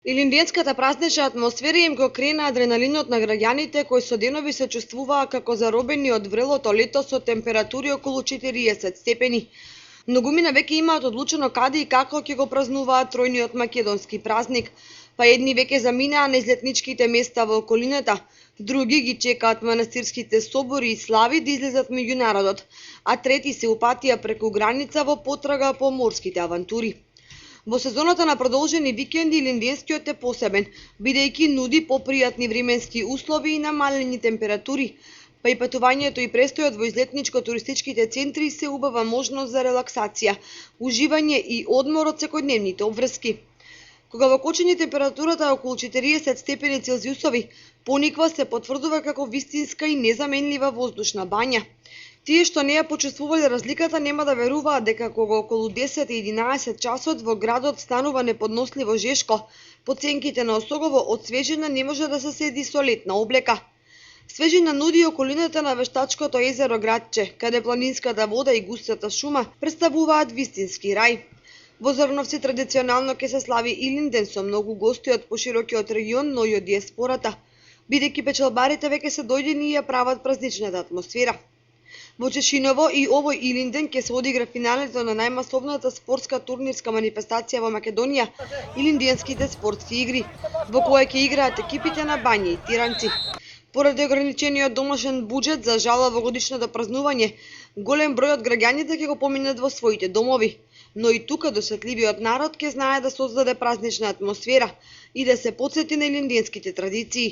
Илинденската празнична атмосфера им го крена адреналинот на граѓаните кои со денови се чувствуваа како заробени од врелото лето со температури околу 40 степени. Многумина веќе имаат одлучено каде и како ќе го празнуваат тројниот македонски празник, па едни веќе заминаа на излетничките места во околината, други ги чекаат манастирските собори и слави да излезат меѓу народот, а трети се упатија преку граница во потрага по морските авантури. Во сезоната на продолжени викенди илинденскиот е посебен, бидејќи нуди попријатни временски услови и намалени температури, па и патувањето и престојот во излетничко-туристичките центри се убава можност за релаксација, уживање и одмор од секојдневните обврски. Кога во Кочани температурата е околу 40 степени Целзиусови, Пониква се потврдува како вистинска и незаменлива воздушна бања. Тие што не ја почувствувале разликата нема да веруваат дека кога околу 10 и 11 часот во градот станува неподносливо жешко, по ценките на Осогово од свежина не може да се седи со летна облека. Свежина нуди околината на вештачкото езеро Градче, каде планинската вода и густата шума представуваат вистински рај. Во Зорновци традиционално ќе се слави Илинден со многу гости од поширокиот регион, но и од диаспората, бидејќи печалбарите веќе се дојдени и ја прават празничната атмосфера. Во Чешиново и овој Илинден ќе се одигра финалето на најмасовната спортска турнирска манифестација во Македонија, Илинденските спортски игри, во која ќе играат екипите на Бања и Тиранци. Поради ограничениот домашен буџет за жал овогодишното празнување, голем број од граѓаните ќе го поминат во своите домови, но и тука досетливиот народ ќе знае да создаде празнична атмосфера и да се потсети на илинденските традиции.